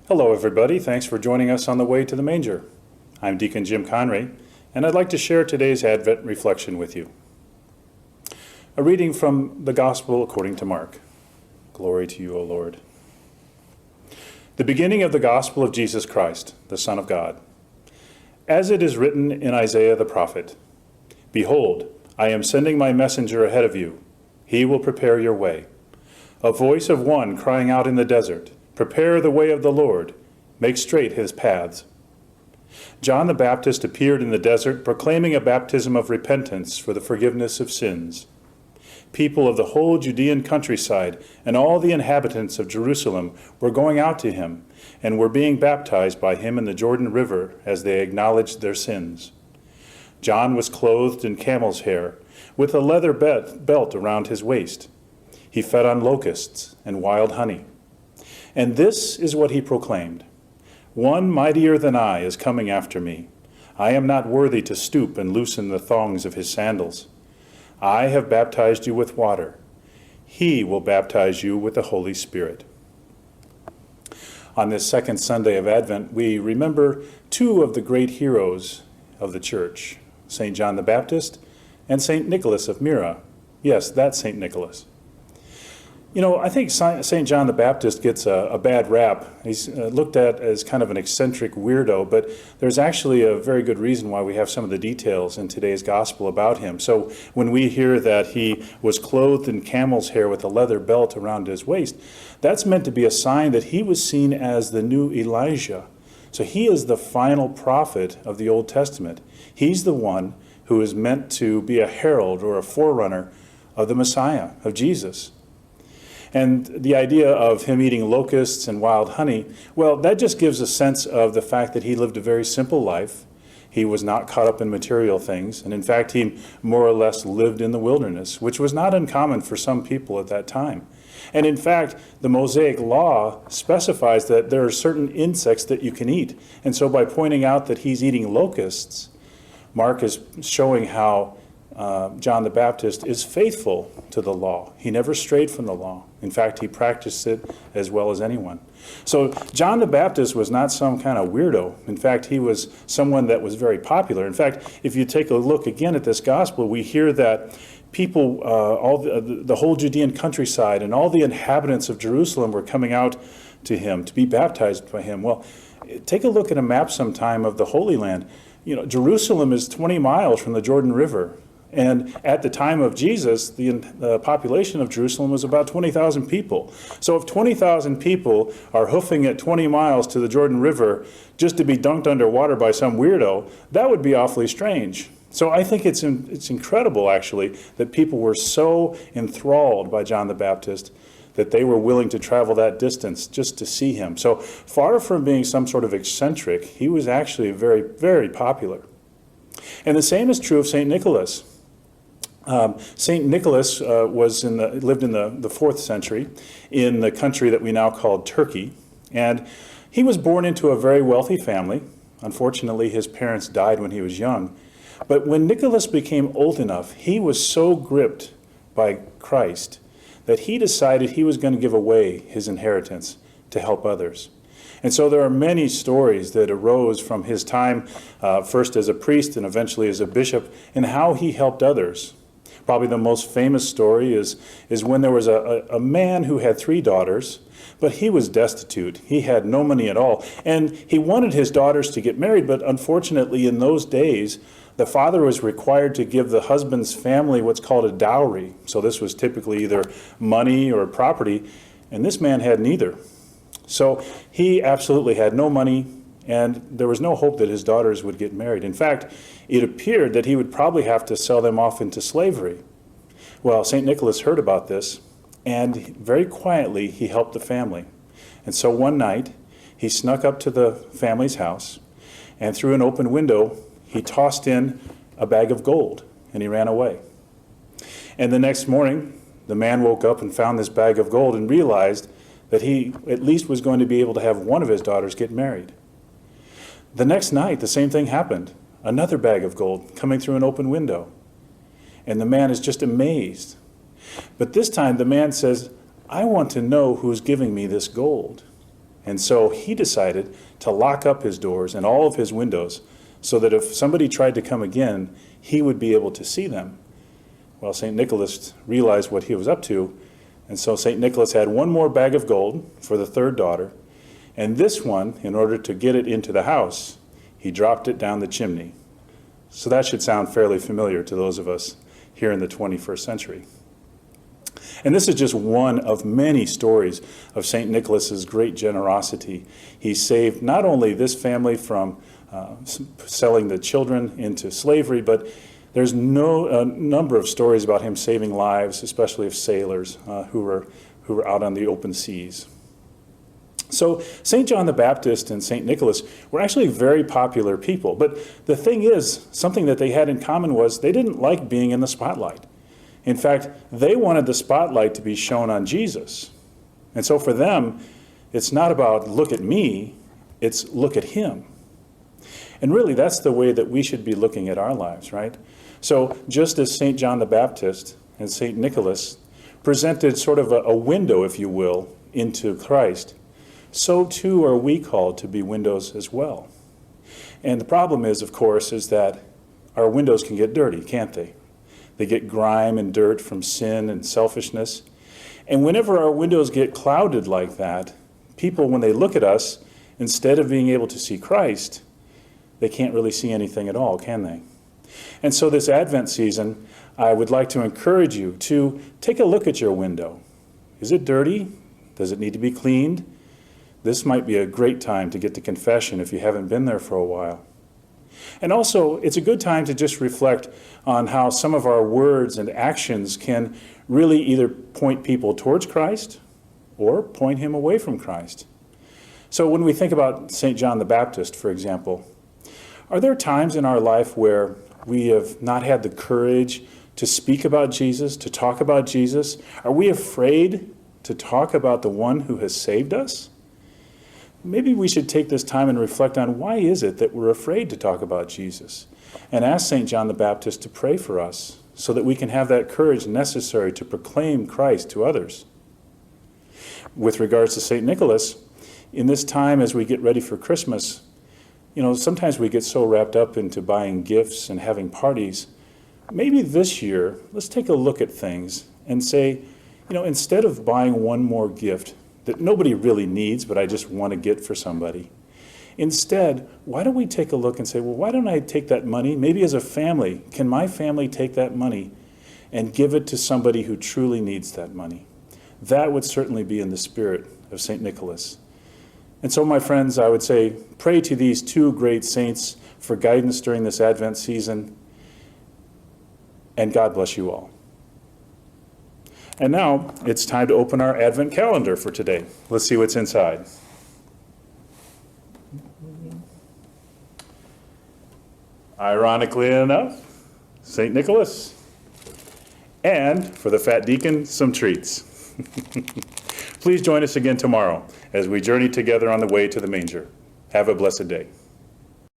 Hello, everybody. Thanks for joining us on the Way to the Manger. I'm Deacon Jim Conry, and I'd like to share today's Advent reflection with you. A reading from the Gospel according to Mark. Glory to you, O Lord. The beginning of the Gospel of Jesus Christ, the Son of God. As it is written in Isaiah the prophet, "Behold, I am sending my messenger ahead of you. He will prepare your way. A voice of one crying out in the desert, prepare the way of the Lord, make straight his paths." John the Baptist appeared in the desert proclaiming a baptism of repentance for the forgiveness of sins. People of the whole Judean countryside and all the inhabitants of Jerusalem were going out to him and were being baptized by him in the Jordan River as they acknowledged their sins. John was clothed in camel's hair, with a leather belt around his waist. He fed on locusts and wild honey. And this is what he proclaimed: "One mightier than I is coming after me. I am not worthy to stoop and loosen the thongs of his sandals. I have baptized you with water. He will baptize you with the Holy Spirit." On this second Sunday of Advent, we remember two of the great heroes of the Church, St. John the Baptist and St. Nicholas of Myra. Yes, that's St. Nicholas. You know, I think St. John the Baptist gets a bad rap. He's looked at as kind of an eccentric weirdo, but there's actually a very good reason why we have some of the details in today's gospel about him. So when we hear that he was clothed in camel's hair with a leather belt around his waist, that's meant to be a sign that he was seen as the new Elijah. So he is the final prophet of the Old Testament. He's the one who is meant to be a herald or a forerunner of the Messiah, of Jesus. And the idea of him eating locusts and wild honey, well, that just gives a sense of the fact that he lived a very simple life. He was not caught up in material things. And in fact, he more or less lived in the wilderness, which was not uncommon for some people at that time. And in fact, the Mosaic law specifies that there are certain insects that you can eat. And so by pointing out that he's eating locusts, Mark is showing how John the Baptist is faithful to the law. He never strayed from the law. In fact, he practiced it as well as anyone. So John the Baptist was not some kind of weirdo. In fact, he was someone that was very popular. In fact, if you take a look again at this gospel, we hear that people, the whole Judean countryside and all the inhabitants of Jerusalem were coming out to him to be baptized by him. Well, take a look at a map sometime of the Holy Land. You know, Jerusalem is 20 miles from the Jordan River. And at the time of Jesus, the population of Jerusalem was about 20,000 people. So if 20,000 people are hoofing it 20 miles to the Jordan River just to be dunked underwater by some weirdo, that would be awfully strange. So I think it's incredible, actually, that people were so enthralled by John the Baptist that they were willing to travel that distance just to see him. So far from being some sort of eccentric, he was actually very, very popular. And the same is true of St. Nicholas. St. Nicholas lived in the 4th century in the country that we now call Turkey. And he was born into a very wealthy family. Unfortunately, his parents died when he was young. But when Nicholas became old enough, he was so gripped by Christ that he decided he was going to give away his inheritance to help others. And so there are many stories that arose from his time, first as a priest and eventually as a bishop, and how he helped others. Probably the most famous story is when there was a man who had 3 daughters, but he was destitute. He had no money at all. And he wanted his daughters to get married, but unfortunately in those days, the father was required to give the husband's family what's called a dowry. So this was typically either money or property, and this man had neither. So he absolutely had no money, and there was no hope that his daughters would get married. In fact, it appeared that he would probably have to sell them off into slavery. Well, St. Nicholas heard about this, and very quietly he helped the family. And so one night, he snuck up to the family's house, and through an open window, he tossed in a bag of gold, and he ran away. And the next morning, the man woke up and found this bag of gold and realized that he at least was going to be able to have one of his daughters get married. The next night, the same thing happened. Another bag of gold coming through an open window. And the man is just amazed. But this time the man says, "I want to know who's giving me this gold." And so he decided to lock up his doors and all of his windows so that if somebody tried to come again, he would be able to see them. Well, St. Nicholas realized what he was up to, and so St. Nicholas had one more bag of gold for the third daughter, and this one, in order to get it into the house, he dropped it down the chimney. So that should sound fairly familiar to those of us here in the 21st century. And this is just one of many stories of St. Nicholas's great generosity. He saved not only this family from selling the children into slavery, but there's a number of stories about him saving lives, especially of sailors who were out on the open seas. So St. John the Baptist and St. Nicholas were actually very popular people. But the thing is, something that they had in common was they didn't like being in the spotlight. In fact, they wanted the spotlight to be shown on Jesus. And so for them, it's not about look at me, it's look at him. And really, that's the way that we should be looking at our lives, right? So just as St. John the Baptist and St. Nicholas presented sort of a window, if you will, into Christ, so too are we called to be windows as well. And the problem is, of course, is that our windows can get dirty, can't they? They get grime and dirt from sin and selfishness. And whenever our windows get clouded like that, people, when they look at us, instead of being able to see Christ, they can't really see anything at all, can they? And so this Advent season, I would like to encourage you to take a look at your window. Is it dirty? Does it need to be cleaned? This might be a great time to get to confession if you haven't been there for a while. And also, it's a good time to just reflect on how some of our words and actions can really either point people towards Christ or point him away from Christ. So when we think about St. John the Baptist, for example, are there times in our life where we have not had the courage to speak about Jesus, to talk about Jesus? Are we afraid to talk about the one who has saved us? Maybe we should take this time and reflect on why is it that we're afraid to talk about Jesus, and ask St. John the Baptist to pray for us so that we can have that courage necessary to proclaim Christ to others. With regards to St. Nicholas, in this time as we get ready for Christmas, sometimes we get so wrapped up into buying gifts and having parties. Maybe this year, let's take a look at things and say, instead of buying one more gift that nobody really needs, but I just want to get for somebody, instead, why don't we take a look and say, well, why don't I take that money, maybe as a family, can my family take that money and give it to somebody who truly needs that money? That would certainly be in the spirit of St. Nicholas. And so, my friends, I would say, pray to these two great saints for guidance during this Advent season, and God bless you all. And now, it's time to open our Advent calendar for today. Let's see what's inside. Ironically enough, St. Nicholas. And, for the fat deacon, some treats. Please join us again tomorrow as we journey together on the way to the manger. Have a blessed day.